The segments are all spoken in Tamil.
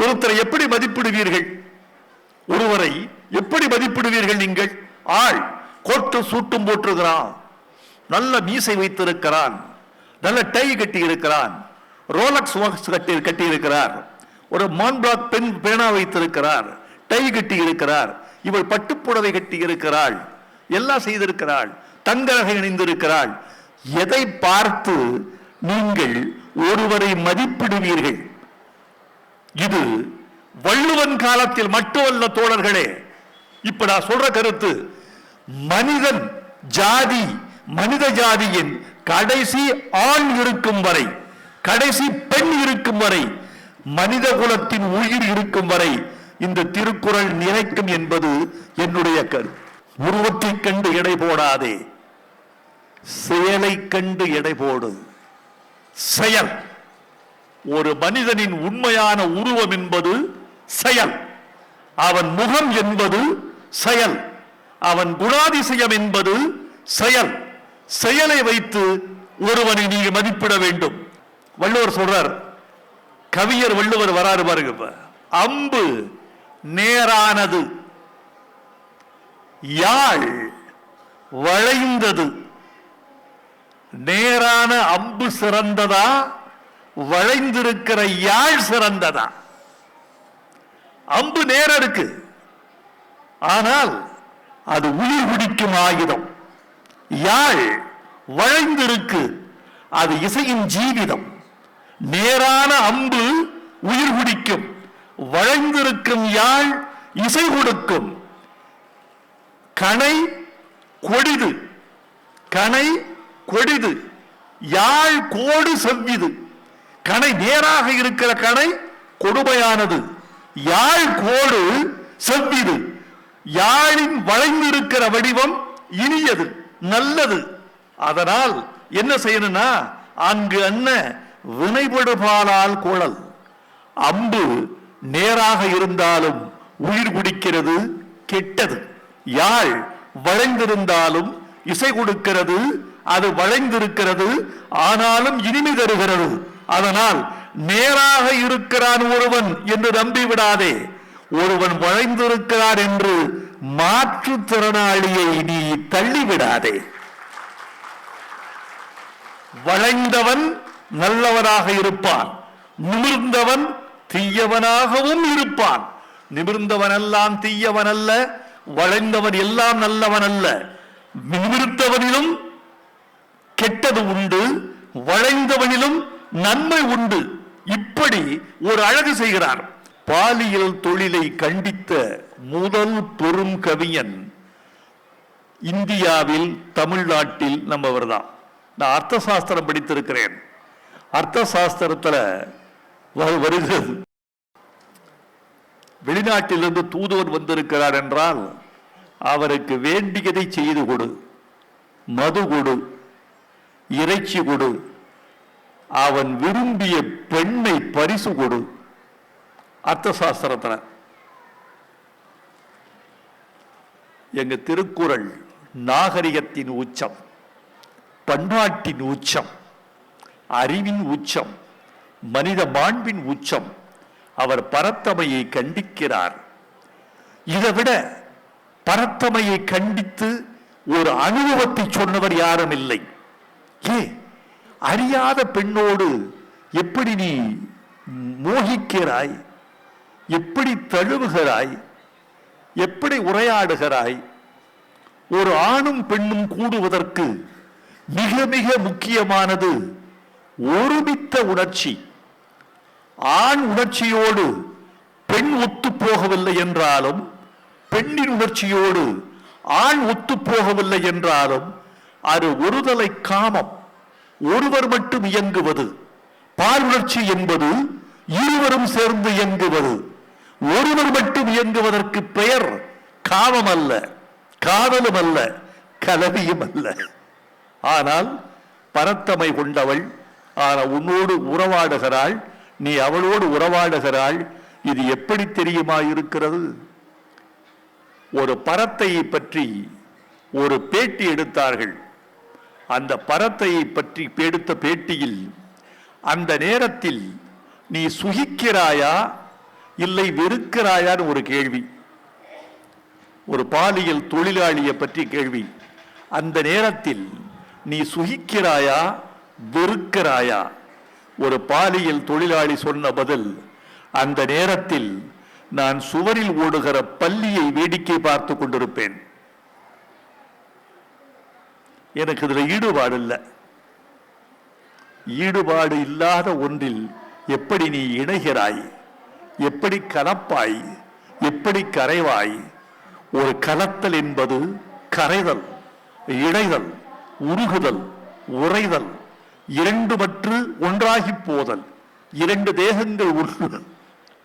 ஒருத்தரை எப்படி மதிப்பிடுவீர்கள்? ஒருவரை எப்படி மதிப்பிடுவீர்கள் நீங்கள்? ஆள் கோட்டு சூட்டும் போட்டிருக்கிறான், நல்ல மீசை வைத்திருக்கிறான், நல்ல டை கட்டி இருக்கிறான், ரோலக்ஸ் வாட்ச் கட்டி இருக்கிறார், ஒரு மான்பிளாக் பெண் பேனா வைத்திருக்கிறார், டை கட்டி இருக்கிறார், இவள் பட்டுப்புடவை கட்டி இருக்கிறாள், எல்லாம் செய்திருக்கிறாள், தங்க நகை அணிந்திருக்கிறாள். எதை பார்த்து நீங்கள் ஒருவரை மதிப்பிடுவீர்கள்? இது வள்ளுவன் காலத்தில் மட்டுமல்ல தோழர்களே. இப்ப நான் சொல்ற கருத்து, மனிதன் ஜாதி, மனித ஜாதியின் கடைசி ஆண் இருக்கும் வரை, கடைசி பெண் இருக்கும் வரை, மனித குலத்தின் உயிர் இருக்கும் வரை இந்த திருக்குறள் நிலைக்கும் என்பது என்னுடைய கருத்து. உருவத்தை கண்டு எடை போடாதே, செயலை கண்டு எடை போடு. செயல், ஒரு மனிதனின் உண்மையான உருவம் என்பது செயல். அவன் முகம் என்பது செயல், அவன் குணாதிசயம் என்பது செயல். செயலை வைத்து ஒருவனை நீங்க மதிப்பிட வேண்டும். வள்ளுவர் சொல்றார், கவிஞர் வள்ளுவர் வராறு பாருங்க, அம்பு நேரானது, யாழ் வளைந்தது. நேரான அம்பு சிறந்ததா, வளைந்திருக்கிற யாழ் சிறந்ததா? அம்பு நேர இருக்கு, ஆனால் அது உயிர் பிடிக்கும் ஆயுதம். யாழ் வளைந்திருக்கு, அது இசையின் ஜீவிதம். நேரான அம்பு உயிர் பிடிக்கும், வளைந்திருக்கும் யாழ் இசை கொடுக்கும். கணை கொடிது, கணை கொடிது, யாழ் கோடு செவ்விது. கணை நேராக இருக்கிற கணை கொடுமையானது, யாழ் கோடு செவ்விது. யாழின் வளைந்திருக்கிற வடிவம் இனியது, நல்லது. அதனால் என்ன செய்யணும்னா, அங்கு அன்ன வினைபடுபாலால் குழல். அம்பு நேராக இருந்தாலும் உயிர் குடிக்கிறது, கெட்டது. யாழ் வளைந்திருந்தாலும் இசை கொடுக்கிறது, அது வளைந்திருக்கிறது, ஆனாலும் இனிமை தருகிறது. அதனால் நேராக இருக்கிறான் ஒருவன் என்று நம்பி விடாதே. ஒருவன் வளைந்திருக்கிறார் என்று மாற்றுத்திறனாளியை நீ தள்ளிவிடாதே. வளைந்தவன் நல்லவனாக இருப்பான், நிமிர்ந்தவன் தீயவனாகவும் இருப்பான். நிமிர்ந்தவன் எல்லாம் தீயவன் அல்ல, வளைந்தவன் எல்லாம் நல்லவன் அல்ல. நிமிர்ந்தவனிலும் கெட்டது உண்டு, வளைந்தவனிலும் நன்மை உண்டு. இப்படி ஒரு அழகு செய்கிறார். பாலியல் தொழிலை கண்டித்த முதல் பெரும் கவிஞன் இந்தியாவில், தமிழ்நாட்டில் நம்மவர் தான். நான் அர்த்த சாஸ்திரம் படித்திருக்கிறேன். அர்த்த சாஸ்திரத்தில் வருகிறது, வெளிநாட்டிலிருந்து தூதுவன் வந்திருக்கிறார் என்றால் அவருக்கு வேண்டியதை செய்து கொடு, மது கொடு, இறைச்சி கொடு, அவன் விரும்பிய பெண்ணை பரிசு கொடு. அர்த்த சாஸ்திரத்தில் எங்க திருக்குறள் நாகரிகத்தின் உச்சம், பண்பாட்டின் உச்சம், அறிவின் உச்சம், மனித மாண்பின் உச்சம். அவர் பரத்தமையை கண்டிக்கிறார். இதை விட பரத்தமையை கண்டித்து ஒரு அனுபவத்தை சொன்னவர் யாரும் இல்லை. அறியாத பெண்ணோடு எப்படி நீ மோகிக்கிறாய், எப்படி தழுவுகிறாய், எப்படி உரையாடுகிறாய்? ஒரு ஆணும் பெண்ணும் கூடுவதற்கு மிக மிக முக்கியமானது ஒருமித்த உணர்ச்சி. ஆண் உணர்ச்சியோடு பெண் ஒத்து போகவில்லை என்றாலும், பெண்ணின் உணர்ச்சியோடு ஆண் ஒத்து போகவில்லை என்றாலும், அது ஒருதலை காமம், ஒருவர் மட்டும் இயங்குவது. பாலுணர்ச்சி என்பது இருவரும் சேர்ந்து இயங்குவது. ஒருவர் மட்டும் இயங்குவதற்கு பெயர் காமம் அல்ல, காதலும் அல்ல, கலவியும் அல்ல. ஆனால் பரத்தமை கொண்டவள், ஆனால் உன்னோடு உறவாடுகிறாள், நீ அவளோடு உறவாடுகிறாள். இது எப்படி தெரியுமா இருக்கிறது? ஒரு பரத்தையை பற்றி ஒரு பேட்டி எடுத்தார்கள். அந்த பரத்தையை பற்றி எடுத்த பேட்டியில், அந்த நேரத்தில் நீ சுகிக்கிறாயா இல்லை வெறுக்கிறாயான்னு ஒரு கேள்வி, ஒரு பாலியல் தொழிலாளியை பற்றி கேள்வி. அந்த நேரத்தில் நீ சுகிக்கிறாயா வெறுக்கிறாயா? ஒரு பாலியல் தொழிலாளி சொன்ன பதில், அந்த நேரத்தில் நான் சுவரில் ஓடுகிற பல்லியை வேடிக்கை பார்த்து கொண்டிருப்பேன். எனக்கு இதுல ஈடுபாடு இல்லை. ஈடுபாடு இல்லாத ஒன்றில் எப்படி நீ இணைகிறாய், எப்படி கலப்பாய், எப்படி கரைவாய்? ஒரு கலத்தல் என்பது கரைதல், இணைதல், உருகுதல், உறைதல், இரண்டு மற்று ஒன்றாகி போதல், இரண்டு தேகங்கள்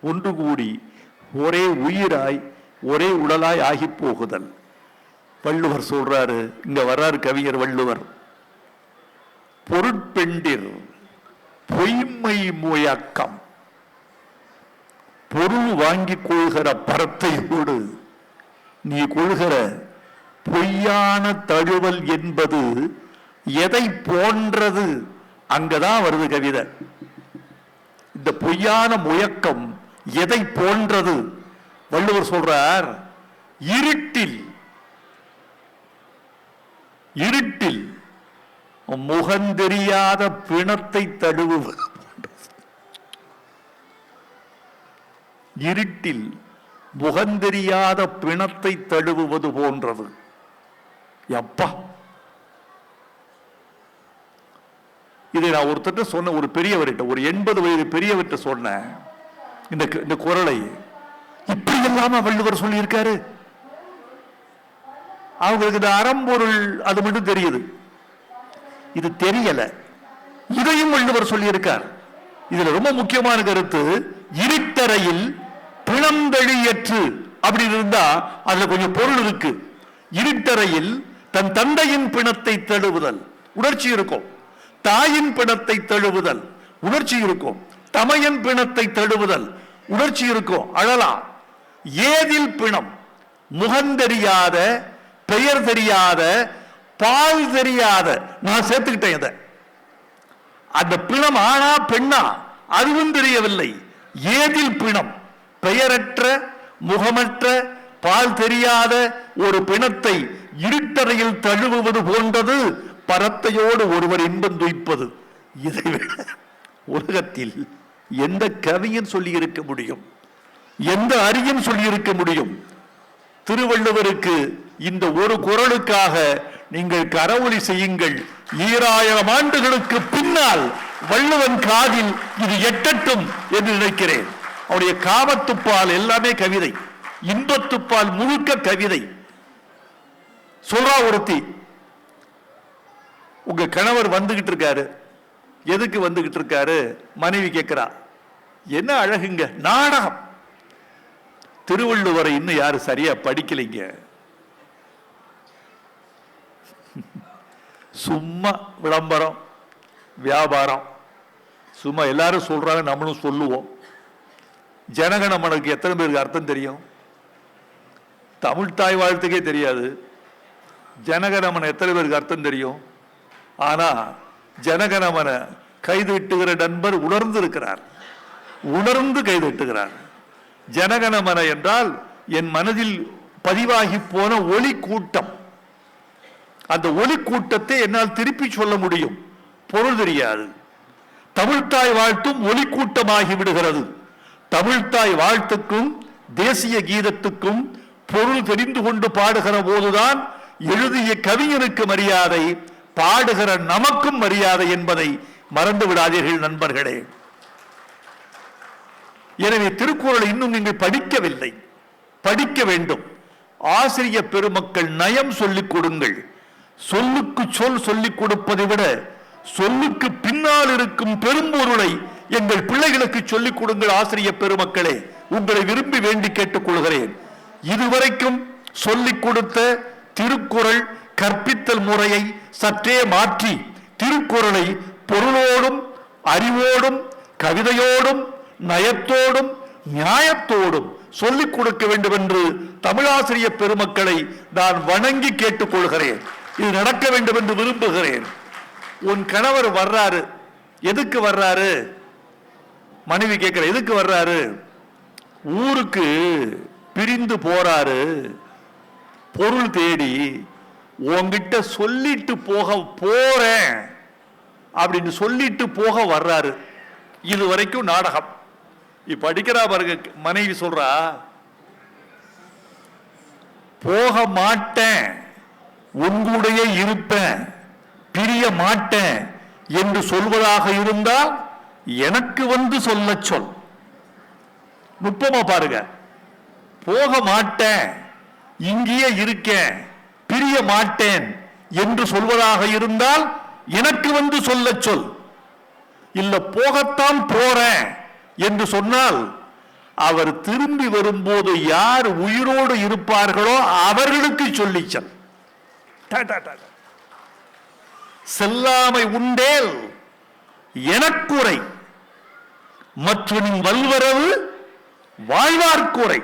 ஒன்று கூடி ஒரே உயிராய் ஒரே உடலாய் ஆகி போகுதல். வள்ளுவர் சொல்றாரு, இங்க வர்றாரு கவிஞர் வள்ளுவர், பொருட்பெண்டிர் பொய்மை முயக்கம். பொருள் வாங்கி கொள்கிற பரத்தையோடு நீ கொள்கிற பொய்யான தழுவல் என்பது எதை போன்றது? அங்கதான் வருது கவிதை. இந்த பொய்யான முயக்கம் எதை போன்றது? வள்ளுவர் சொல்றார், இருட்டில் இருட்டில் முகந்தெரியாத பிணத்தை தழுவுவது. இருட்டில் முகந்தெரியாத பிணத்தை தழுவுவது போன்றது. எப்பா, இதை நான் ஒருத்தர் சொன்ன, ஒரு பெரியவர்கிட்ட, ஒரு 80 வயது பெரியவர்கிட்ட சொன்ன இந்த குரலை இப்படி இல்லாம வள்ளுவர் சொல்லி இருக்காரு. அவங்களுக்கு இந்த அறம்பொருள் அது மட்டும் தெரியுது, இது தெரியல. இதையும் வள்ளுவர் சொல்லி இருக்கார். இதுல ரொம்ப முக்கியமான கருத்து, இருட்டறையில் பிணந்தழியற்று அப்படி இருந்தா அதுல கொஞ்சம் பொருள் இருக்கு. இருட்டறையில் தன் தந்தையின் பிணத்தை தழுவுதல் உணர்ச்சி இருக்கும், தாயின் பிணத்தை தழுவுதல் உணர்ச்சி இருக்கும், தமையன் பிணத்தை தழுவுதல் உணர்ச்சி இருக்கும், அழலாம். ஏதில் பிணம்? முகந்தெரியாத, பெயர் தெரியாத, பால் தெரியாத. நான் சேர்த்துக்கிட்டேன் இதை. அந்த பிணம் ஆனா பெண்ணா அதுவும் தெரியவில்லை. ஏதில் பிணம்? பெயரற்ற, முகமற்ற, பால் தெரியாத ஒரு பிணத்தை இருட்டறையில் தழுவுவது போன்றது பரத்தையோடு ஒருவர் இன்பம் துய்ப்பது. இதைவிட உலகத்தில் எந்த கவியன் சொல்லி இருக்க முடியும்? எந்த அறிஞன் சொல்லி இருக்க முடியும்? திருவள்ளுவருக்கு இந்த ஒரு குறளுக்காக நீங்கள் கரவொலி செய்யுங்கள். 2000 ஆண்டுகளுக்கு பின்னால் வள்ளுவன் காதில் இது எட்டட்டும் என்று நினைக்கிறேன். அவருடைய காமத்துப்பால் எல்லாமே கவிதை, இன்பத்துப்பால் முழுக்க கவிதை. சொல்றா ஒருத்தி, உங்க கணவர் வந்துகிட்டு இருக்காரு. எதுக்கு வந்துகிட்டு இருக்காரு? மனைவி கேட்கிறா. என்ன அழகுங்க, நாடகம். திருவள்ளுவரை இன்னும் யாரு சரியா படிக்கலைங்க. சும்மா விளம்பரம், வியாபாரம், சும்மா எல்லாரும் சொல்றாங்க, நம்மளும் சொல்லுவோம். ஜனகணமனுக்கு எத்தனை பேருக்கு அர்த்தம் தெரியும்? தமிழ் தாய் வாழ்த்துக்கே தெரியாது. ஜனகணமன எத்தனை பேருக்கு அர்த்தம் தெரியும்? ஆனா ஜனகணமன கைதிட்டுகிற நண்பர் உணர்ந்து இருக்கிறார், உணர்ந்து கைதிட்டுகிறார். ஜனகணமன என்றால் என் மனதில் பதிவாகி போன ஒளி கூட்டம். அந்த ஒளி கூட்டத்தை என்னால் திருப்பி சொல்ல முடியும், பொருள் தெரியாது. தமிழ்தாய் வாழ்த்தும் ஒளி கூட்டமாகி விடுகிறது. தமிழ்தாய் வாழ்த்துக்கும் தேசிய கீதத்துக்கும் பொருள் தெரிந்து கொண்டு பாடுகிற போதுதான் எழுதிய கவிஞனுக்கு மரியாதை, பாடுகிற நமக்கும் மரியாதை என்பதை மறந்து விடாதீர்கள் நண்பர்களே. எனவே திருக்குறளை இன்னும் நீங்கள் படிக்கவில்லை, படிக்க வேண்டும். ஆசிரிய பெருமக்கள் நயம் சொல்லிக் கொடுங்கள். சொல்லுக்கு சொல் சொல்லிக் கொடுப்பதை விட சொல்லுக்கு பின்னால் இருக்கும் பெரும்பொருளை எங்கள் பிள்ளைகளுக்கு சொல்லிக் கொடுங்கள். ஆசிரிய பெருமக்களே, உங்களை விரும்பி வேண்டி கேட்டுக் கொள்கிறேன். இதுவரைக்கும் சொல்லிக் கொடுத்த திருக்குறள் கற்பித்தல் முறையை சற்றே மாற்றி திருக்குறளை பொருளோடும் அறிவோடும் கவிதையோடும் நயத்தோடும் நியாயத்தோடும் சொல்லிக் கொடுக்க வேண்டும் என்று தமிழாசிரிய பெருமக்களை நான் வணங்கி கேட்டுக் கொள்கிறேன். இது நடக்க வேண்டும் என்று விரும்புகிறேன். உன் கணவர் வர்றாரு, எதுக்கு வர்றாரு? மனைவி கேட்கிற, எதுக்கு வர்றாரு? ஊருக்கு பிரிந்து போறாரு பொருள் தேடி, உன்கிட்ட சொல்லிட்டு போக போறேன் அப்படின்னு சொல்லிட்டு போக வர்றாரு. இது வரைக்கும் நாடகம். இப்ப அடிக்கிறா பாருங்க, மனைவி சொல்றா, போக மாட்டேன், உன்னுடைய இருப்பேன், பிரிய மாட்டேன் என்று சொல்வதாக இருந்தால் எனக்கு வந்து சொல்ல சொல். நுட்பமா பாருங்க. போக மாட்டேன், இங்கேயே இருக்கேன், பிரிய மாட்டேன் என்று சொல்வதாக இருந்தால் எனக்கு வந்து சொல்ல சொல். இல்ல போகத்தான் போறேன் என்று சொன்னால் அவர் திரும்பி வரும்போது யார் உயிரோடு இருப்பார்களோ அவர்களுக்கு சொல்லி சொல். செல்லாமை உண்டேல் எனக்குறை, மற்றவனின் வல்வரவு வாழ்வார்க்குறை.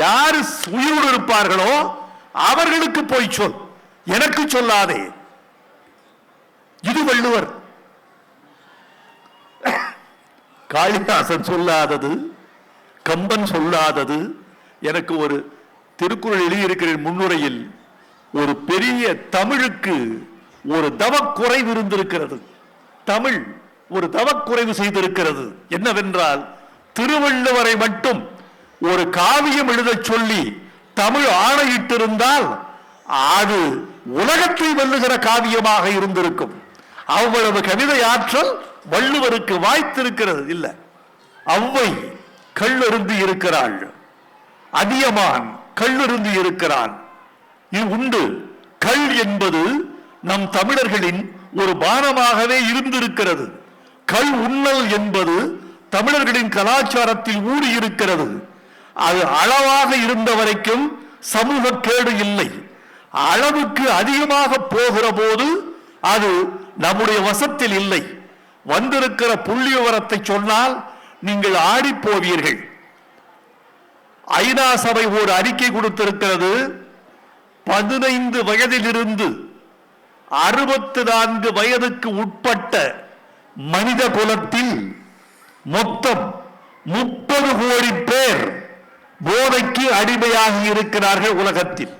யார் உயிரோடு இருப்பார்களோ அவர்களுக்கு போய் சொல், எனக்கு சொல்லாதே. இது வள்ளுவர். காளிதாசன் சொல்லாதது, கம்பன் சொல்லாதது. எனக்கு ஒரு திருக்குறள் எழுதியிருக்கிறேன் முன்னுரையில். ஒரு பெரிய தமிழுக்கு ஒரு தவக்குறைவு இருந்திருக்கிறது. தமிழ் ஒரு தவக்குறைவு செய்திருக்கிறது. என்னவென்றால், திருவள்ளுவரை மட்டும் ஒரு காவியம் எழுத சொல்லி தமிழ் ஆணையிட்டிருந்தால் அது உலகத்தை வெல்லுகிற காவியமாக இருந்திருக்கும். அவ்வளவு கவிதை ஆற்றல் வள்ளுவருக்கு வாய்த்திருக்கிறது. இல்ல, ஔவை கள்ளருந்தி இருக்கிறாள், அதியமான் கள்ளருந்தி இருக்கிறான். இது உண்டு. கள் என்பது நம் தமிழர்களின் ஒரு பானமாகவே இருந்திருக்கிறது. கள் உண்ணல் என்பது தமிழர்களின் கலாச்சாரத்தில் ஊறி இருக்கிறது. அது அளவாக இருந்த வரைக்கும் சமூக கேடு இல்லை. அளவுக்கு அதிகமாக போகிற போது அது நம்முடைய வசத்தில் இல்லை. வந்திருக்கிற புள்ளி விவரத்தை சொன்னால் நீங்கள் ஆடி போவீர்கள். ஐநா சபை ஒரு அறிக்கை கொடுத்திருக்கிறது. 15 வயதிலிருந்து 64 வயதுக்கு உட்பட்ட மனித குலத்தில் மொத்தம் 30 கோடி பேர் போதைக்கு அடிமையாகி இருக்கிறார்கள் உலகத்தில்.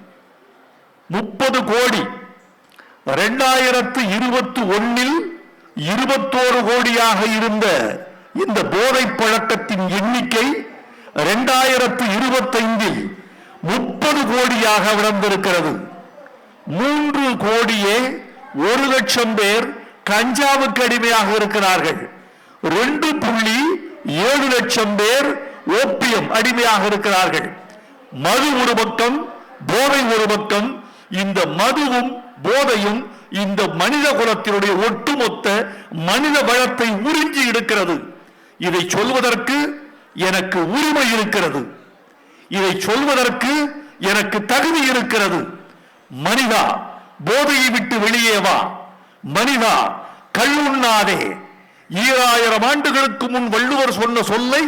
30 கோடி. 2021 21 கோடியாக இருந்த இந்த போதை பழக்கத்தின் எண்ணிக்கை 2025 30 கோடியாக வளர்ந்திருக்கிறது. 3 கோடியே 1 லட்சம் பேர் கஞ்சாவுக்கு அடிமையாக இருக்கிறார்கள். 2.7 லட்சம் பேர் ஓபியம் அடிமையாக இருக்கிறார்கள். மது ஒரு பக்கம், போதை ஒரு பக்கம். இந்த மதுவும் போதையும் இந்த மனித குலத்தினுடைய ஒட்டுமொத்த மனித வளத்தை உறிஞ்சி இருக்கிறது. இதை சொல்வதற்கு எனக்கு உரிமை இருக்கிறது. இதை சொல்வதற்கு எனக்கு தகுதி இருக்கிறது. மனிதா, போதையை விட்டு வெளியே வா. மனிதா, கள்ளுண்ணாதே. 2000 ஆண்டுகளுக்கு முன் வள்ளுவர் சொன்ன சொல்லை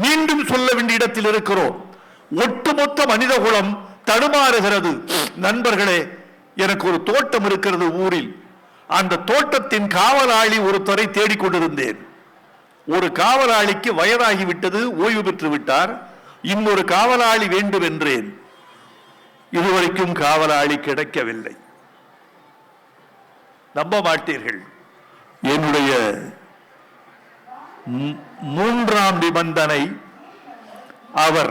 மீண்டும் சொல்ல வேண்டிய இடத்தில் இருக்கிறோம். ஒட்டுமொத்த மனித குலம் தடுமாறுகிறது. நண்பர்களே, எனக்கு ஒரு தோட்டம் இருக்கிறது ஊரில். அந்த தோட்டத்தின் காவலாளி ஒருத்தரை தேடிக்கொண்டிருந்தேன். ஒரு காவலாளிக்கு வயதாகிவிட்டது, ஓய்வு பெற்று விட்டார். இன்னொரு காவலாளி வேண்டும் என்றேன். இதுவரைக்கும் காவலாளி கிடைக்கவில்லை. நம்ப மாட்டீர்கள், என்னுடைய 3ஆம் நிபந்தனை அவர்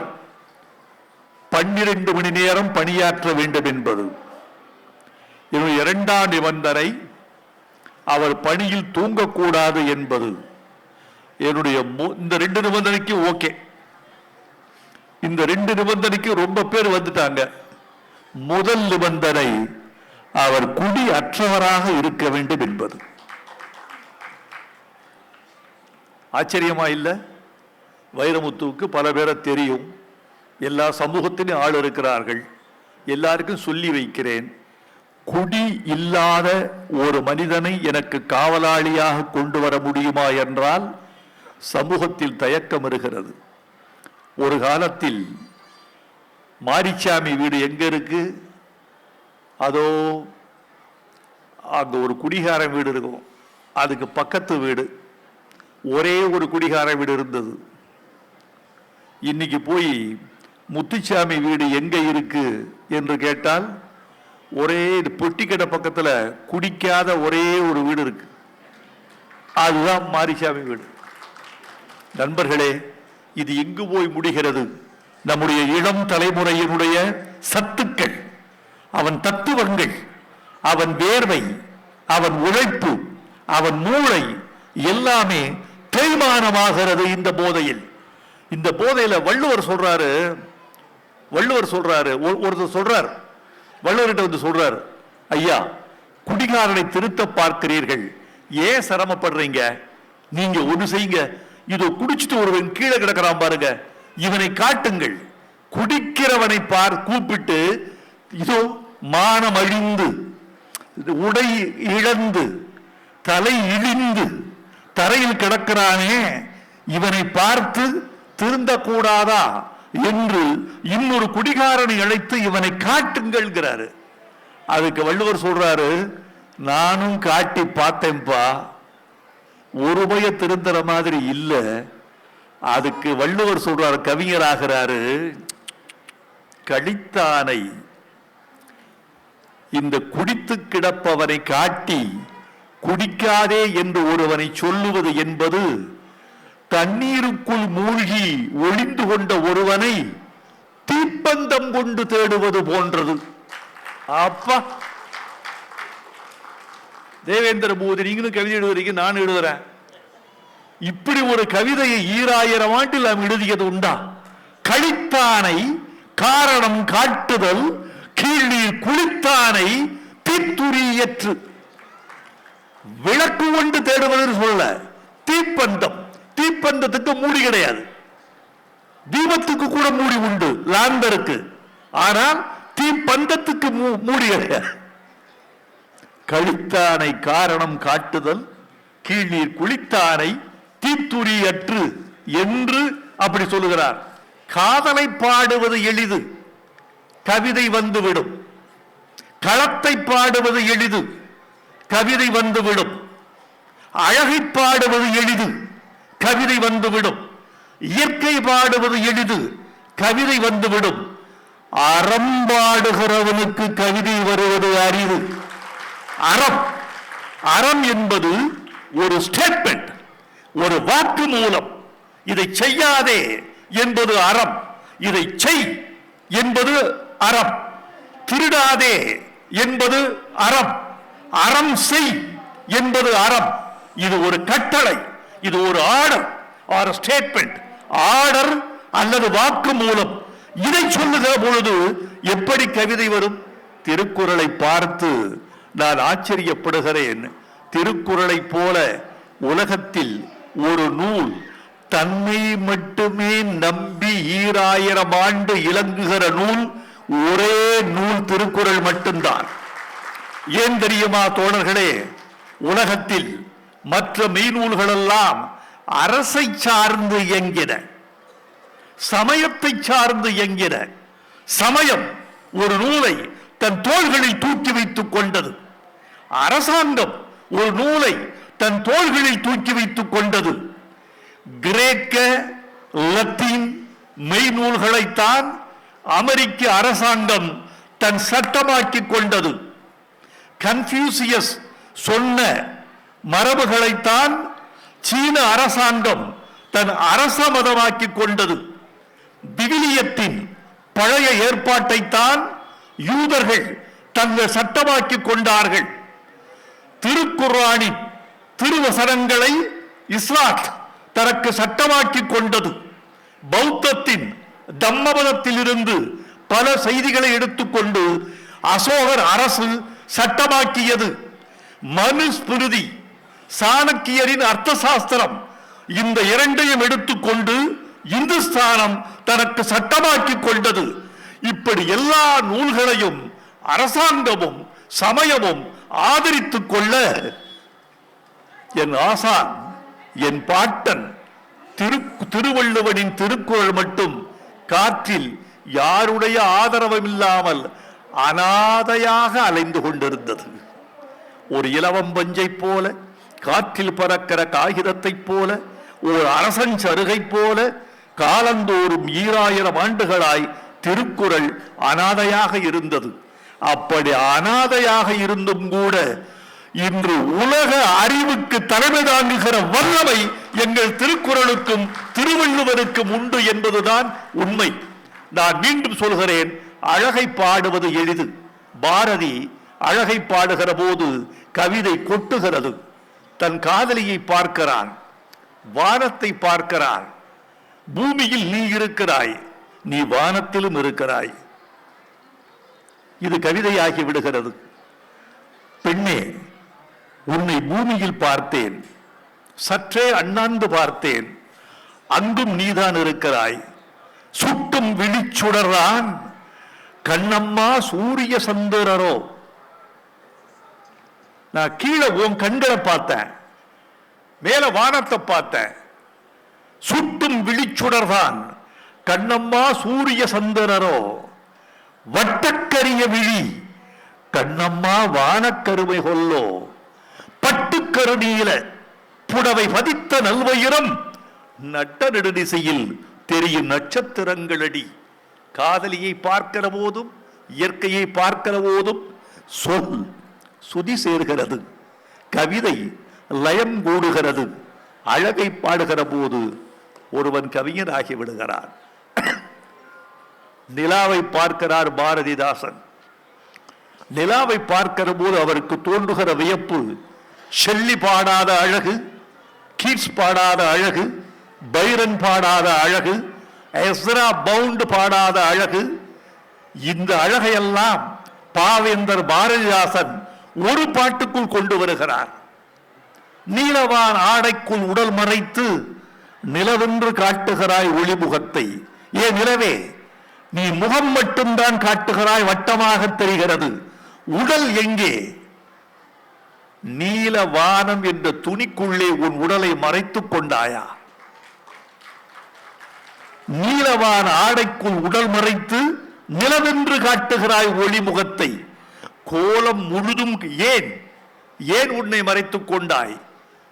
12 மணி நேரம் பணியாற்ற வேண்டும் என்பது. என்னுடைய 2ஆம் நிபந்தனை அவர் பணியில் தூங்கக்கூடாது என்பது. என்னுடைய இந்த 2 நிபந்தனைக்கு ஓகே. இந்த 2 நிபந்தனைக்கு ரொம்ப பேர் வந்துட்டாங்க. முதல் நிபந்தனை, அவர் குடி அற்றவராக இருக்க வேண்டும் என்பது. ஆச்சரியமா இல்ல? வைரமுத்துவுக்கு பல பேரை தெரியும். எல்லா சமூகத்திலும் ஆள் இருக்கிறார்கள். எல்லாருக்கும் சொல்லி வைக்கிறேன், குடி இல்லாத ஒரு மனிதனை எனக்கு காவலாளியாக கொண்டு வர முடியுமா என்றால் சமூகத்தில் தயக்கம் இருக்கிறது. ஒரு காலத்தில் மாரிச்சாமி வீடு எங்க இருக்கு? அதோ அங்க ஒரு குடிகாரன் வீடு இருக்கும். அதுக்கு பக்கத்து வீடு ஒரே ஒரு குடிகார வீடு இருந்தது. இன்னைக்கு போய் முத்துச்சாமி வீடு எங்க இருக்கு என்று கேட்டால் ஒரே பொட்டிக்கடை பக்கத்துல குடிக்காத ஒரே ஒரு வீடு இருக்கு, அதுதான் மாரிசாமி வீடு. நண்பர்களே, இது எங்கு போய் முடிகிறது? நம்முடைய இளம் தலைமுறையினுடைய சத்துக்கள், அவன் தத்துவங்கள், அவன் வேர்வை, அவன் உழைப்பு, அவன் மூளை எல்லாமே தேய்மானமாகிறது இந்த போதையில். இந்த போதையில வள்ளுவர் சொல்றாரு, ஒருத்தர் சொல்றார், வள்ளுவர்கிட்ட வந்து சொல்றார், ஐயா குடிகாரனை திருத்த பார்க்கிறீர்கள், ஏன் சிரமப்படுறீங்க? நீங்க ஒண்ணு செய்யுங்க, இதோ குடிச்சிட்டு ஒருவன் கீழே கிடக்கிறான் பாருங்க, இவனை காட்டுங்கள். குடிக்கிறவனை கூப்பிட்டு, இதோ மானம் அழிந்து, உடை இழந்து, தலை இழிந்து தரையில் கிடக்கிறானே, இவனை பார்த்து திருந்த கூடாதா என்று இன்னொரு குடிகாரனை அழைத்து இவனை காட்டுங்கள். அதுக்கு வள்ளுவர் சொல்றாரு, நானும் காட்டி பார்த்தேன்பா, ஒரு பய திருந்துற மாதிரி இல்ல. அதுக்கு வள்ளுவர் சொல்றாரு, கவிஞராகிறாரு, கழித்தானை, இந்த குடித்து கிடப்பவனை காட்டி குடிக்காதே என்று ஒருவனை சொல்லுவது என்பது தண்ணீருக்குள் மூழ்கி ஒளிந்து கொண்ட ஒருவனை தீப்பந்தம் கொண்டு தேடுவது போன்றது. அப்பா, தேவேந்திர பூதி, நீங்களும் கவிதை எழுதுறீங்க, நான் எழுதுறேன். இப்படி ஒரு கவிதையை 2000 ஆண்டில் நாம் எழுதியது உண்டா? கழித்தானை காரணம் காட்டுதல், கீழீர் குளித்தானை தீத்துரியற்று. விளக்கு கொண்டு தேடுவது சொல்ல, தீப்பந்தம், தீப்பந்தத்துக்கு மூடி கிடையாது, தீபத்துக்கு கூட மூடி உண்டு, லாந்தருக்கு. ஆனால் தீப்பந்தத்துக்கு மூடி கிடையாது. கழித்தானை காரணம் காட்டுதல், கீழீர் குளித்தானை தீத்துரியற்று என்று அப்படி சொல்லுகிறார். காதலை பாடுவது எளிது, கவிதை வந்துவிடும். களத்தை பாடுவது எளிது, கவிதை வந்துவிடும். அழகை பாடுவது எளிது, கவிதை வந்துவிடும். இயற்கை பாடுவது எளிது, கவிதை வந்துவிடும். அறம்பாடுகிறவனுக்கு கவிதை வருவது அரிது. அறம், அறம் என்பது ஒரு ஸ்டேட்மெண்ட், ஒரு வாக்கு மூலம். இதை செய்யாதே என்பது அறம், இதை செய் என்பது அறம். திருடாதே என்பது அறம், அறம் செய் என்பது அறம். இது ஒரு கட்டளை, இது ஒரு ஆர்டர், ஒரு ஸ்டேட்மெண்ட், ஆர்டர் அல்லது வாக்கு மூலம். இதை சொல்லுகிற பொழுது எப்படி கவிதை வரும்? திருக்குறளை பார்த்து நான் ஆச்சரியப்படுகிறேன். திருக்குறளை போல உலகத்தில் ஒரு நூல் தன்னை மட்டுமே நம்பி 2000 ஆண்டு இலங்குகிற நூல் ஒரே நூல் திருக்குறள் மட்டும்தான். ஏன் தெரியுமா தோழர்களே? உலகத்தில் மற்ற மெய்நூல்கள் எல்லாம் அரசை சார்ந்து இயங்கின, சமயத்தை சார்ந்து இயங்கின. சமயம் ஒரு நூலை தன் தோள்களில் தூக்கி வைத்துக் கொண்டது, அரசாங்கம் ஒரு நூலை தன் தோள்களில் தூக்கி வைத்துக் கொண்டது. கிரேக்க, லத்தீன் மெய்நூல்களைத்தான் அமெரிக்க அரசாங்கம் தன் சட்டமாக்கிக் கொண்டது. கன்ஃபியூசியஸ் சொன்ன மரபுகளைத்தான் சீன அரசாங்கம் தன் அரச மதமாக்கிக் கொண்டது. விவிலியத்தின் பழைய ஏற்பாட்டைத்தான் யூதர்கள் தங்கள் சட்டமாக்கிக் கொண்டார்கள். திருக்குர்ஆனின் திருவசனங்களை இஸ்லாத் தனக்கு சட்டமாக்கிக் கொண்டது. பௌத்தத்தின் தம்மபதத்தில் இருந்து பல செய்திகளை எடுத்துக்கொண்டு அசோகர் அரசு சட்டமாக்கியது. மனுஸ்மிருதி, சாணக்கியரின் அர்த்த சாஸ்திரம், இந்த இரண்டையும் எடுத்துக்கொண்டு இந்துஸ்தானம் தனக்கு சட்டமாக்கிக் கொண்டது. இப்படி எல்லா நூல்களையும் அரசாங்கமும் சமயமும் ஆதரித்துக் கொள்ள என் ஆசான், என் பாட்டன் திருவள்ளுவனின் திருக்குறள் மட்டும் காற்றில் யாருடைய ஆதரவும் இல்லாமல் அனாதையாக அலைந்து கொண்டிருந்தது. ஒரு இலவம் பஞ்சை போல, காற்றில் பறக்கிற காகிதத்தை போல, ஒரு அரசன் சருகை போல காலந்தோறும் 2000 ஆண்டுகளாய் திருக்குறள் அனாதையாக இருந்தது. அப்படி அனாதையாக இருந்தும் கூட இன்று உலக அறிவுக்கு தலைமை தாங்குகிற வல்லமை எங்கள் திருக்குறளுக்கும் திருவள்ளுவருக்கும் உண்டு என்பதுதான் உண்மை. நான் மீண்டும் சொல்கிறேன், அழகை பாடுவது எளிது. பாரதி அழகை பாடுகிற போது கவிதை கொட்டுகிறது. தன் காதலியை பார்க்கிறான், வானத்தை பார்க்கிறான். பூமியில் நீ இருக்கிறாய், நீ வானத்திலும் இருக்கிறாய். இது கவிதையாகி விடுகிறது. பெண்ணே, உன்னை பூமியில் பார்த்தேன், சற்றே அண்ணாந்து பார்த்தேன், அங்கும் நீதான் இருக்கிறாய். சுட்டும் விழிச்சுடரான் கண்ணம்மா சூரிய சந்திரரோ. நான் கீழே உன் கண்களை பார்த்தேன், மேல வானத்தை பார்த்தேன். சுட்டும் விழிச்சுடர்தான் கண்ணம்மா சூரிய சந்திரரோ. வட்டக்கரிய விழி கண்ணம்மா வானக்கருமை கொல்லோ. பட்டுக்கருணியில புடவை பதித்த நல்வயிரம் நட்ட நெடுதிசையில் தெரியும் நட்சத்திரங்களடி. காதலியை பார்க்கிற போதும் இயற்கையை பார்க்கிற போதும் சொல் சுதி சேர்கிறது, கவிதை லயம் கூடுகிறது. அழகை பாடுகிற போது ஒருவன் கவிஞர் ஆகிவிடுகிறான். நிலாவை பார்க்கிறார் பாரதிதாசன். நிலாவை பார்க்கிற போது அவருக்கு தோன்றுகிற வியப்பு, ஷெல்லி பாடாத அழகு, கீட்ஸ் பாடாத அழகு, பைரன் பாடாத அழகு, எஸ்ரா பவுண்ட் பாடாத அழகு. இந்த அழகையெல்லாம் பாவேந்தர் பாரதிதாசன் ஒரு பாட்டுக்குள் கொண்டு வருகிறார். நீலவான் ஆடைக்குள் உடல் மறைத்து நிலவென்று காட்டுகிறாய் ஒளிமுகத்தை. ஏ நிலவே, நீ முகம் மட்டும்தான் காட்டுகிறாய், வட்டமாக தெரிகிறது. உடல் எங்கே? நீல வானம் என்ற துணிக்குள்ளே உன் உடலை மறைத்துக் கொண்டாயா? நீலவான் ஆடைக்குள் உடல் மறைத்து நிலவென்று காட்டுகிறாய் ஒளிமுகத்தை. கோலம் முழுதும் ஏன் ஏன் உன்னை மறைத்துக் கொண்டாய்?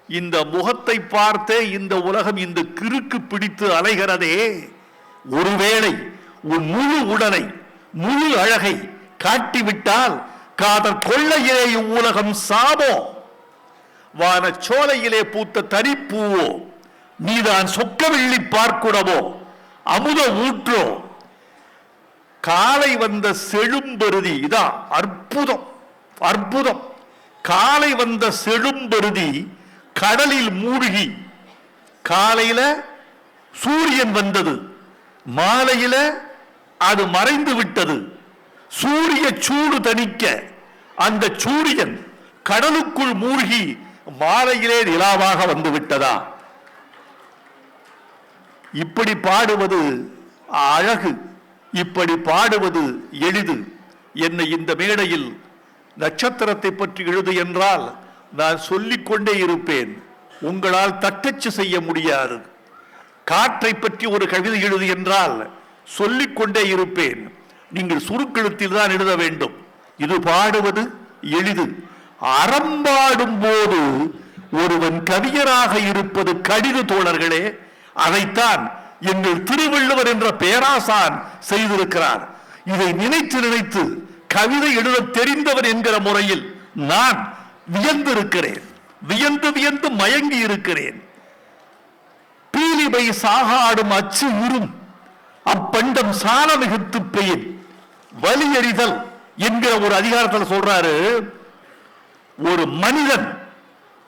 இந்த முகத்தை பார்த்தே இந்த உலகம் இந்த கிறுக்கு பிடித்து அலைகிறதே. ஒருவேளை உன் முழு உடலை முழு அழகை காட்டிவிட்டால் காதல் கொள்ளையிலே உலகம் சாபோ. வானச்சோலையிலே பூத்த தனிப்பூவோ, நீதான் சொக்கவில்லி பார்க்குடவோ, அமுத ஊற்றோ. காலை வந்த செழும்பருதி, இதான் அற்புதம் அற்புதம். காலை வந்த செழும்பருதி கடலில் மூழ்கி, காலையில சூரியன் வந்தது, மாலையில அது மறைந்து விட்டது. சூரிய சூடு தணிக்க அந்த சூரியன் கடலுக்குள் மூழ்கி மாலையிலே நிலாவாக வந்து விட்டதா? இப்படி பாடுவது அழகு, இப்படி பாடுவது எளிது. என்னை இந்த மேடையில் நட்சத்திரத்தை பற்றி எழுது என்றால் நான் சொல்லிக்கொண்டே இருப்பேன். உங்களால் தட்டச்சு செய்ய முடியாது. காற்றை பற்றி ஒரு கவிதை எழுது என்றால் சொல்லிக்கொண்டே இருப்பேன். நீங்கள் சுருக்கெழுத்தில் தான் எழுத வேண்டும். இது பாடுவது எளிது. அறம்பாடும் போது ஒருவன் கவிஞராக இருப்பது கடிது தோழர்களே. அதைத்தான் எங்கள் திருவள்ளுவர் என்ற பேராசான் செய்திருக்கிறார். இதை நினைத்து நினைத்து கவிதை எழுத தெரிந்தவர் என்கிற முறையில் நான் வியந்திருக்கிறேன், வியந்து வியந்து மயங்கி இருக்கிறேன். பீலிபை சாகாடும் அச்சு உறும் அப்பண்டம் சால மிகுத்து பெயின் வலியறிதல் என்கிற ஒரு அதிகாரத்தில் சொல்றாரு. ஒரு மனிதன்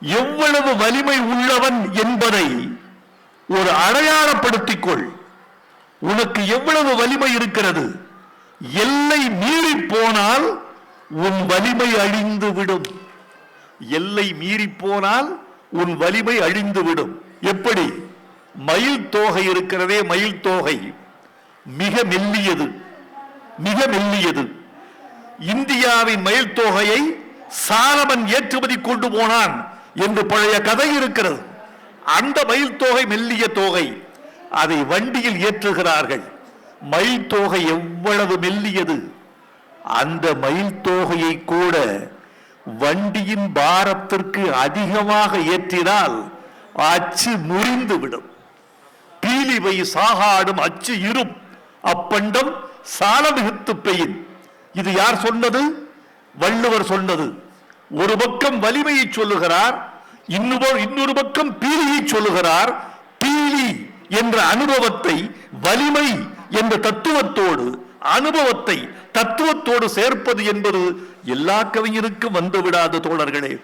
எவ்வளவு வலிமை உள்ளவன் என்பதை ஒரு அடையாளப்படுத்திக் கொள். உனக்கு எவ்வளவு வலிமை இருக்கிறது? எல்லை மீறி போனால் உன் வலிமை அழிந்து விடும். எல்லை மீறி போனால் உன் வலிமை அழிந்து விடும். எப்படி? மயில் தோகை இருக்கிறதே, மயில் தோகை மிக மெல்லியது, மிக மெல்லியது. இந்தியாவின் மயில் தோகையை சாலமன் ஏற்றுமதி கொண்டு போனான் என்று பழைய கதை இருக்கிறது. அந்த மயில் தோகை மெல்லிய தோகை, அதை வண்டியில் ஏற்றுகிறார்கள். மயில் தோகை எவ்வளவு மெல்லியது! அந்த மயில் தோகையை கூட வண்டியின் பாரத்திற்கு அதிகமாக ஏற்றினால் அச்சு முறிந்து விடும். பீலிவை சாகாடும் அச்சு இரும் அப்பண்டம் சாலமிகுத்து பெயின். இது யார் சொன்னது? வள்ளுவர் சொன்னது. ஒரு பக்கம் வலிமையை சொல்லுகிறார், இன்னொரு பக்கம் பீலியை சொல்லுகிறார். பீலி என்ற அனுபவத்தை வலிமை என்ற தத்துவத்தோடு, அனுபவத்தை தத்துவத்தோடு சேர்ப்பது என்பது எல்லா கவிஞருக்கும் வந்துவிடாத தோழர்களே.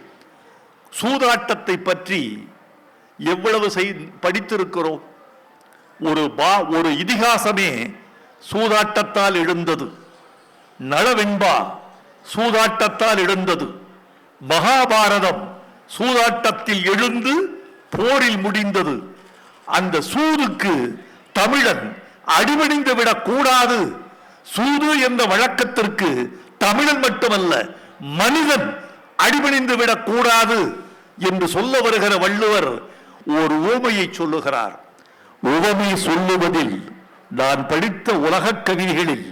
சூதாட்டத்தை பற்றி எவ்வளவு படித்திருக்கிறோம். ஒரு இதிகாசமே சூதாட்டத்தால் எழுந்தது. நளவெண்பா சூதாட்டத்தால் எழுந்தது. மகாபாரதம் சூதாட்டத்தில் எழுந்து போரில் முடிந்தது. அந்த சூதுக்கு தமிழன் அடிபணிந்து விடக் கூடாது. சூது என்ற வழக்கத்திற்கு தமிழன் மட்டுமல்ல, மனிதன் அடிபணிந்து விடக் கூடாது என்று சொல்ல வருகிற வள்ளுவர் ஒரு உவமையை சொல்லுகிறார். உவமை சொல்லுவதில் நான் படித்த உலக கவிதைகளில்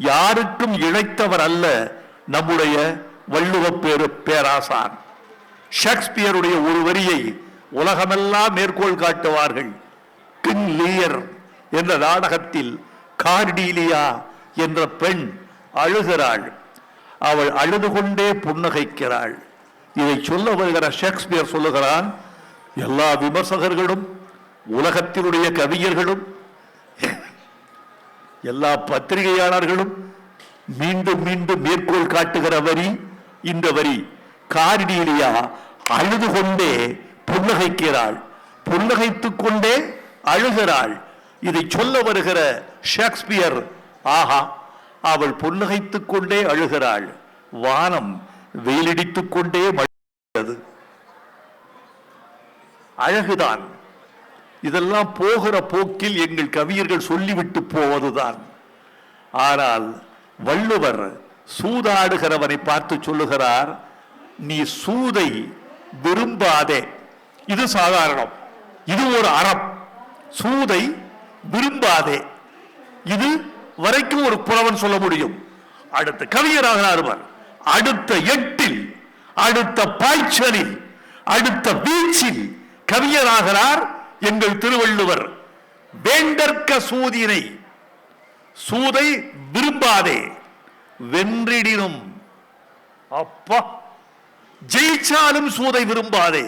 யாருக்கும் இழைத்தவர் அல்ல நம்முடைய வள்ளுவ பேராசான். ஷேக்ஸ்பியருடைய ஒரு வரியை உலகமெல்லாம் மேற்கோள் காட்டுவார்கள். கிங் லியர் என்ற நாடகத்தில் கார்டீலியா என்ற பெண் அழுகிறாள். அவள் அழுது கொண்டே புன்னகைக்கிறாள். இதை சொல்ல வருகிற ஷேக்ஸ்பியர் சொல்லுகிறான், எல்லா விமர்சகர்களும், உலகத்தினுடைய கவிஞர்களும், எல்லா பத்திரிகையாளர்களும் மீண்டும் மீண்டும் மேற்கோள் காட்டுகிற வரி இந்த வரி. கார்டீலியா அழுது கொண்டே புன்னகைக்கிறாள், புன்னகைத்துக் கொண்டே அழுகிறாள். இதை சொல்ல வருகிற ஷேக்ஸ்பியர், ஆஹா, அவள் புன்னகைத்துக் கொண்டே அழுகிறாள், வானம் வெயிலடித்துக் கொண்டே மழைக்கிறது. அழகுதான். இதெல்லாம் போகிற போக்கில் எங்கள் கவியர்கள் சொல்லிவிட்டு போவதுதான். ஆனால் வள்ளுவர் சூதாடுகிறவனை பார்த்து சொல்லுகிறார், நீ சூதை விரும்பாதே. இது சாதாரணம், இது ஒரு அறம். சூதை விரும்பாதே, இது வரைக்கும் ஒரு புலவன் சொல்ல முடியும். அடுத்த கவியராக அடுத்த எட்டில், அடுத்த பாய்ச்சலில், அடுத்த வீச்சில் கவியராகிறார் எங்கள் திருவள்ளுவர். வேண்டற்க சூதினை, சூதை விரும்பாதே, வென்றிடினும், அப்பா, ஜெயிச்சாலும் சூதை விரும்பாதே.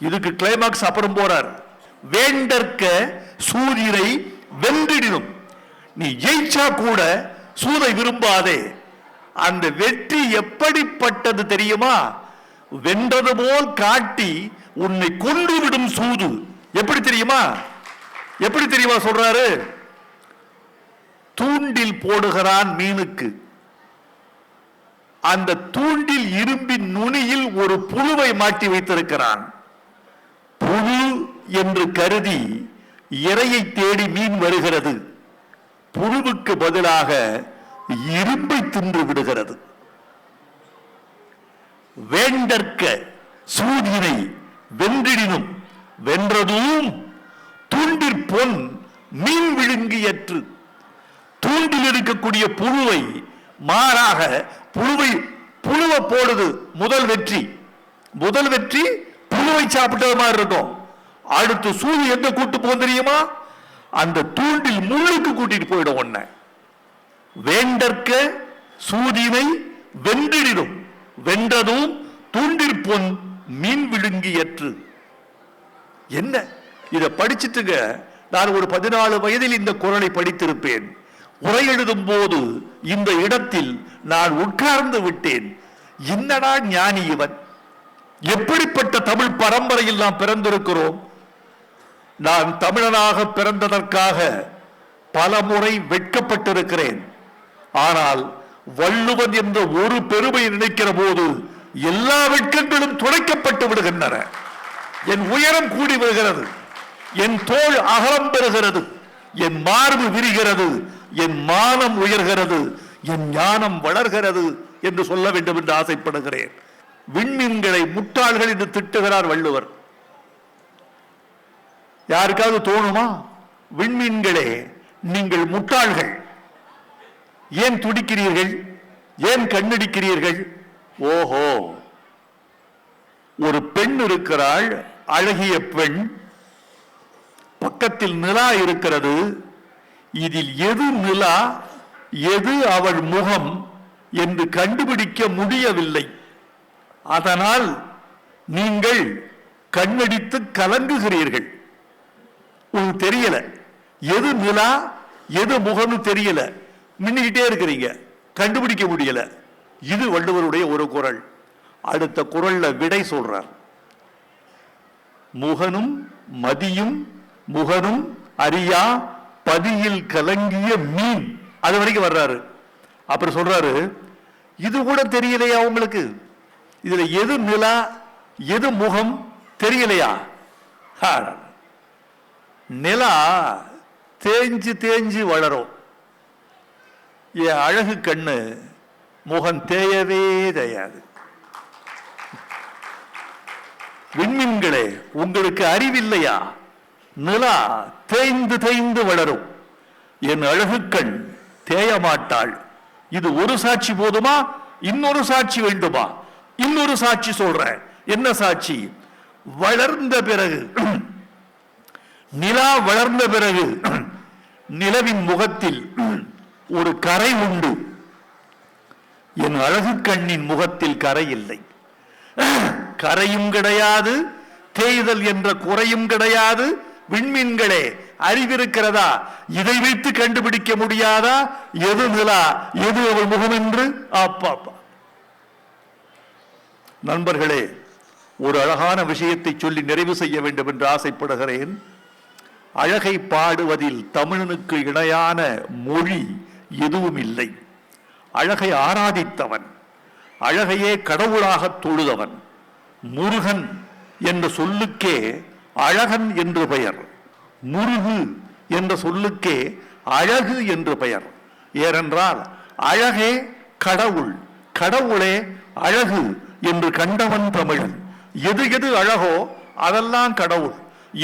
இதுக்கு கிளைமாக்ஸ் அப்புறம் போறார். வேண்டற்க சூதினை வென்றிடினும், நீ ஜெயிச்சா கூட சூதை விரும்பாதே. அந்த வெற்றி எப்படிப்பட்டது தெரியுமா? வென்றது போல் காட்டி உன்னை கொன்றுவிடும் சூது. எப்படி தெரியுமா? எப்படி தெரியுமா சொல்றாரு? தூண்டில் போடுகிறான் மீனுக்கு. அந்த தூண்டில் இரும்பின் நுனியில் ஒரு புழுவை மாட்டி வைத்திருக்கிறான். புழு என்று கருதி இரையை தேடி மீன் வருகிறது. புழுவுக்கு பதிலாக இரும்பை தின்று விடுகிறது. வேண்டற்க சூதினை வென்றிடினும், வென்றதும் தூண்டிற் பொன் மீன் விழுங்கியற்று. தூண்டில் இருக்கக்கூடிய புழுவை மாறாக புழுவை போடுது. முதல் வெற்றி புழுவை சாப்பிட்டது மாதிரி இருக்கும். அடுத்து சூது எங்க கூட்டு போகும் தெரியுமா? அந்த தூண்டில் முள்ளுக்கு கூட்டிட்டு போயிடும். ஒன்ன வேண்டற்க சூதினை வென்றிடும், வென்றதும் தூண்டிற் பொன் மீன் விழுங்கியற்று. என்ன இதை படிச்சுட்டுங்க, நான் ஒரு 14 வயதில் இந்த குறளை படித்திருப்பேன். உரை எழுதும் போது இந்த இடத்தில் நான் உட்கார்ந்து விட்டேன். என்னடா ஞானி இவன்! எப்படிப்பட்ட தமிழ் பரம்பரையில் நாம் பிறந்திருக்கிறோம். நான் தமிழனாக பிறந்ததற்காக பல முறை வெட்கப்பட்டிருக்கிறேன். ஆனால் வள்ளுவன் என்ற ஒரு பெருமை நினைக்கிற போது எல்லா வெட்கங்களும் துடைக்கப்பட்டு விடுகின்றன. என் உயரம் கூடி வருகிறது, என் தோள் அகலம் பெறுகிறது, என் மார்பு விரிகிறது, என் மானம் உயர்கிறது, என் ஞானம் வளர்கிறது என்று சொல்ல வேண்டும் என்று ஆசைப்படுகிறேன். விண்மீன்களை முட்டாள்கள் என்று திட்டுகிறார் வள்ளுவர். யாருக்காவது தோணுமா? விண்மீன்களே, நீங்கள் முட்டாள்கள், ஏன் துடிக்கிறீர்கள், ஏன் கண்ணடிக்கிறீர்கள்? ஓஹோ, ஒரு பெண் இருக்கிறாள், அழகிய பெண், பக்கத்தில் நிலா இருக்கிறது. இதில் எது நிலா எது அவள் முகம் என்று கண்டுபிடிக்க முடியவில்லை. அதனால் நீங்கள் கண்ணடித்து கலங்குகிறீர்கள். உங்களுக்கு தெரியல எது நிலா எது முகம்னு தெரியல, மின்னிக்கிட்டே இருக்கிறீங்க, கண்டுபிடிக்க முடியல. இது வள்ளுவருடைய ஒரு குறள். அடுத்த குறள்ல விடை சொல்றார். முகனும் மதியும் முகனும் அறியா பதியில் கலங்கிய மீன், அது வரைக்கும் வர்றாரு. அப்புறம் சொல்றாரு, இது கூட தெரியலையா உங்களுக்கு? இதுல எது நிலா எது முகம் தெரியலையா? நிலா தேஞ்சு தேஞ்சு வளரும். என் அழகு கண்ணு முகம் தேயவே தேயாது. விண்மீன்களே, உங்களுக்கு அறிவில்லையா? நிலா தேய்ந்து தேய்ந்து வளரும். என் அழகு கண் தேய மாட்டாள். இது ஒரு சாட்சி போதுமா? இன்னொரு சாட்சி வேண்டுமா? இன்னொரு சாட்சி சொல்றேன். என்ன சாட்சி? வளர்ந்த பிறகு, நிலா வளர்ந்த பிறகு நிலவின் முகத்தில் ஒரு கரை உண்டு. என் அழகு கண்ணின் முகத்தில் கரை இல்லை. கரையும் கிடையாது, தேய்தல் என்ற குறையும் கிடையாது. விண்மீன்களே, அறிவிருக்கிறதா? இதை வைத்து கண்டுபிடிக்க முடியாதா எது நிலா எது அவள் முகம் என்று? அப்பா நண்பர்களே, ஒரு அழகான விஷயத்தை சொல்லி நிறைவு செய்ய வேண்டும் என்று ஆசைப்படுகிறேன். அழகை பாடுவதில் தமிழனுக்கு இணையான மொழி எதுவும் இல்லை. அழகை ஆராதித்தவன், அழகையே கடவுளாக தொழுதவன். முருகன் என்ற சொல்லுக்கே அழகன் என்று பெயர், முருகு என்ற சொல்லுக்கே அழகு என்று பெயர். ஏனென்றால் அழகே கடவுள், கடவுளே அழகு என்று கண்டவன் தமிழன். எது எது அழகோ அதெல்லாம் கடவுள்,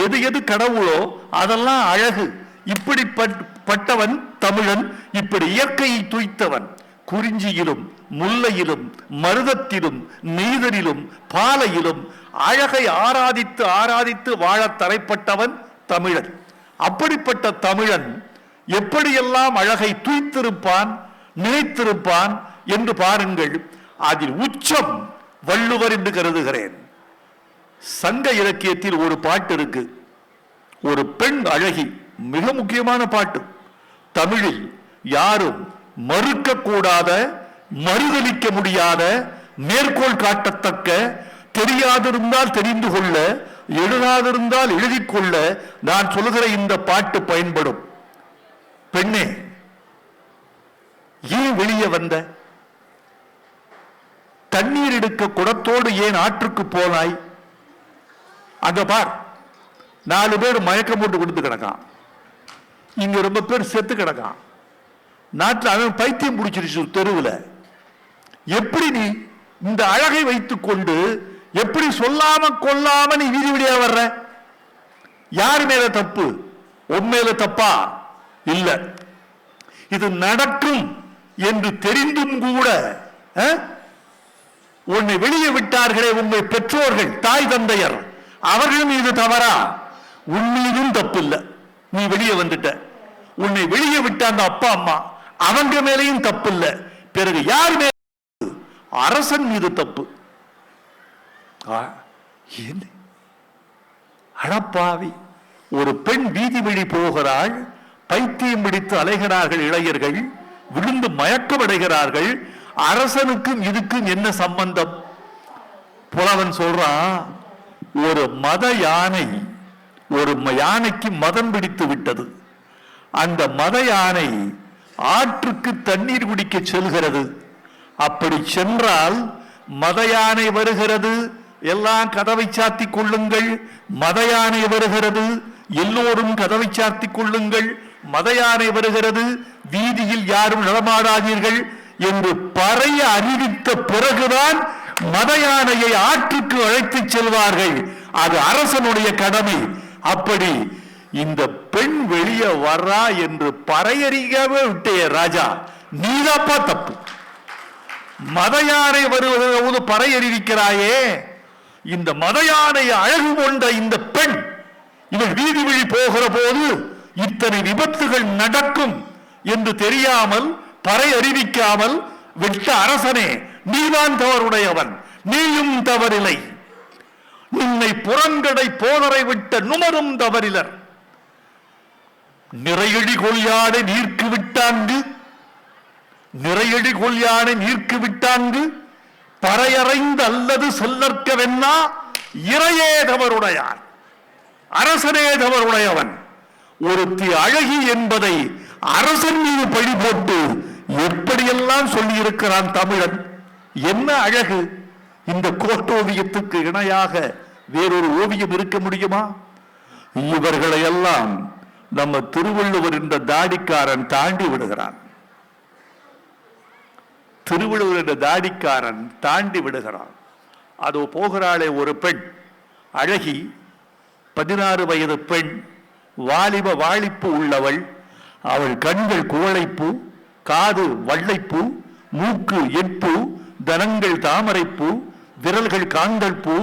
எது எது கடவுளோ அதெல்லாம் அழகு. இப்படிப்பட்டவன் தமிழன். இப்படி இயற்கையை துய்த்தவன். குறிஞ்சியிலும் முல்லையிலும் மருதத்திலும் நெய்தலிலும் பாலையிலும் அழகை ஆராதித்து ஆராதித்து வாழ தலைப்பட்டவன் தமிழன். அப்படிப்பட்ட தமிழன் எப்படியெல்லாம் அழகை துய்த்திருப்பான், நினைத்திருப்பான் என்று பாருங்கள். அதில் உச்சம் வள்ளுவர் என்று கருதுகிறேன். சங்க இலக்கியத்தில் ஒரு பாட்டு இருக்கு, ஒரு பெண் அழகி, மிக முக்கியமான பாட்டு. தமிழில் யாரும் மறுக்க கூடாத, மறுதலிக்க முடியாத, மேற்கோள் காட்டத்தக்க, தெரியாதிருந்தால் தெரிந்து கொள்ள, எழுதாதிருந்தால் எழுதிக் கொள்ள நான் சொல்லுகிற இந்த பாட்டு பயன்படும். பெண்ணே, ஏன் வெளியே வந்த? தண்ணீர் எடுக்க குடத்தோடு ஏன் ஆற்றுக்கு போனாய்? அங்க பார், 4 பேர் மயக்கம் போட்டு கொடுத்து கிடக்கான், இங்க ரொம்ப பேர் செத்து கிடக்கான். நாட்டில் அவன் பைத்தியம் பிடிச்சிருச்சு தெருவில். எப்படி நீ இந்த அழகை வைத்துக் கொண்டு எப்படி சொல்லாம கொல்லாம நீ வீதி வீடியா வர்ற? யார் மேல தப்பு? உன் மேல தப்பா? இல்ல. இது நடக்கும் என்று தெரிந்தும் கூட உன்னை வெளியே விட்டார்களே உங்கள் பெற்றோர்கள், தாய் தந்தையர், அவர்களும் இது தவறா? உன் மீதும் தப்பு இல்ல, நீ வெளியே வந்துட்ட. உன்னை வெளியே விட்ட அந்த அப்பா அம்மா, அவங்க மேலேயும் தப்பு இல்ல. பிறகு யார் மேல? அரசன் மீது தப்பு. அடப்பாவி, ஒரு பெண் வீதி வழி போகிறாள், பைத்தியம் பிடித்து அலைகிறார்கள் இளைஞர்கள், விழுந்து மயக்கம் அடைகிறார்கள். அரசனுக்கும் இதுக்கும் என்ன சம்பந்தம்? புலவன் சொல்றான், ஒரு மத யானை, ஒரு யானைக்கு மதம் பிடித்து விட்டது. அந்த மத யானை ஆற்றுக்கு தண்ணீர் குடிக்க செல்கிறது. அப்படி சென்றால் மத யானை வருகிறது, எல்லாம் கதவை சாத்திக் கொள்ளுங்கள், மத யானை வருகிறது, எல்லோரும் கதவை சாத்திக் கொள்ளுங்கள், மத யானை வருகிறது, வீதியில் யாரும் நடமாடாதீர்கள் என்று பறைய அறிவித்த பிறகுதான் மத யானையை ஆற்றுக்கு அழைத்து செல்வார்கள். அது அரசனுடைய கடமை. அப்படி இந்த பெண் வெளியே வர்றா என்று பறையறிக்கவே விட்டே ராஜா, நீதாப்பா தப்பு. மத யானை வருவதாவது பறையறிவிக்கிறாயே, இந்த மத யானை அழகு கொண்ட இந்த பெண் இவள் வீதி வழி போகிற போது இத்தனை விபத்துகள் நடக்கும் என்று தெரியாமல் பறை அறிவிக்காமல் விட்ட அரசனே, நீதான் தவறுடையவன், நீயும் தவறில்லை. நின்னை புறங்கடை போனரை விட்ட நுமரும் தவறிலர். நிறையடி கொள்யானை நீர்க்கு விட்டாங்கு, நிறையடி கொள்யானை நீர்க்கு விட்டாங்கு பறையறைந்து அல்லது செல்லற்கவென்னா இறையே தவறுடையான், அரசனே தவறுடையவன். ஒருத்தி அழகி என்பதை அரசன் மீது பழி போட்டு எப்படியெல்லாம் சொல்லி இருக்கிறான் தமிழன். என்ன அழகு! இந்த கோட்டோவியத்துக்கு இணையாக வேறொரு ஓவியம் இருக்க முடியுமா? இவர்களை எல்லாம் நம்ம திருவள்ளுவர் என்ற தாடிக்காரன் தாண்டி விடுகிறான். திருவள்ளுவர் என்ற தாடிக்காரன் தாண்டி விடுகிறான். அதோ போகிறாளே ஒரு பெண், அழகி, 16 வயது பெண், வாலிப வாழிப்பு உள்ளவள். அவள் கண்கள் குவளைப்பூ, காது வள்ளைப்பூ, மூக்கு எட்பூ, தனங்கள் தாமரைப்பூ, விரல்கள் காந்தல் பூ,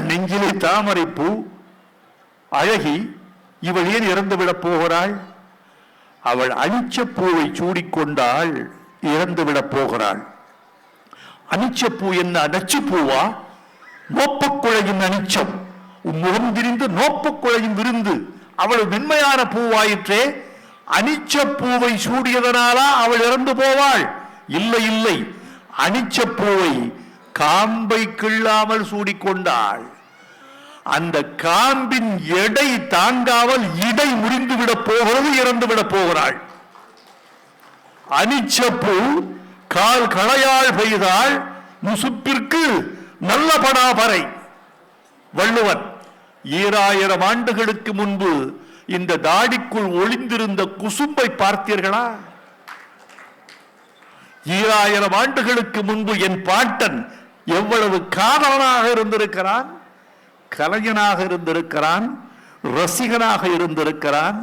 நெஞ்சிலே தாமரைப்பூ. அழகி, இவள் ஏன் இறந்துவிடப் போகிறாள்? அவள் அனிச்சப்பூவை சூடிக்கொண்டாள், இறந்துவிடப் போகிறாள். அனிச்சப்பூ என்ன நச்சுப்பூவா? நோப்பக்குழையின் அனிச்சம், முகம் திரிந்து நோப்பக்குழையின் விருந்து. அவள் மென்மையான பூவாயிற்றே. அனிச்சப்பூவை சூடியதனாலா அவள் இறந்து போவாள்? இல்லை இல்லை, அனிச்சப்பூவை காம்பை கிள்ளாமல் சூடிக்கொண்டாள். அந்த காம்பின் எடை தாங்காமல் இடை முறிந்துவிடப் போகிறது, இறந்துவிடப் போகிறாள். அனிச்சப்பூ கால் களையால் பெய்தால் முசுப்பிற்கு நல்ல படாபறை. வள்ளுவன் 2000 ஆண்டுகளுக்கு முன்பு இந்த தாடிக்குள் ஒளிந்திருந்த குசும்பை பார்த்தீர்களா? 2000 ஆண்டுகளுக்கு முன்பு என் பாட்டன் எவ்வளவு காதலனாக இருந்திருக்கிறான், கலைஞனாக இருந்திருக்கிறான், ரசிகனாக இருந்திருக்கிறான்,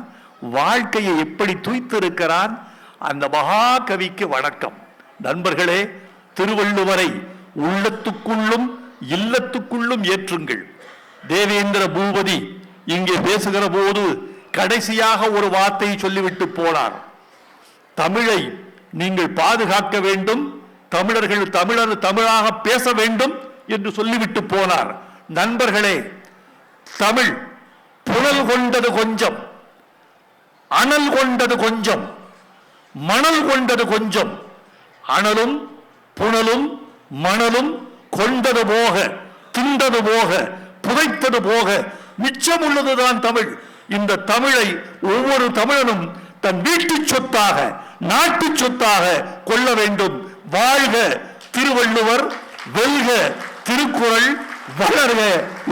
வாழ்க்கையை எப்படி துய்த்திருக்கிறான். அந்த மகாகவிக்கு வணக்கம். நண்பர்களே, திருவள்ளுவரை உள்ளத்துக்குள்ளும் இல்லத்துக்குள்ளும் ஏற்றுங்கள். தேவேந்திர பூபதி இங்கே பேசுகிற போது கடைசியாக ஒரு வார்த்தையை சொல்லிவிட்டு போனார். தமிழை நீங்கள் பாதுகாக்க வேண்டும், தமிழர்கள் தமிழாக பேச வேண்டும் என்று சொல்லிவிட்டு போனார். நண்பர்களே, தமிழ் புனல் கொண்டது கொஞ்சம், அனல் கொண்டது கொஞ்சம், மணல் கொண்டது கொஞ்சம். அனலும் புனலும் மணலும் கொண்டது போக, திண்டது போக, புதைத்தது போக மிச்சம் உள்ளதுதான் தமிழ். இந்த தமிழை ஒவ்வொரு தமிழனும் தன் வீட்டு சொத்தாக, நாட்டு சொத்தாக கொள்ள வேண்டும். வாழ்க திருவள்ளுவர், வெல்க திருக்குறள், வளர்க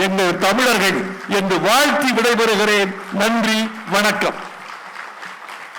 எங்கள் தமிழர்கள் என்று வாழ்த்தி விடைபெறுகிறேன். நன்றி, வணக்கம்.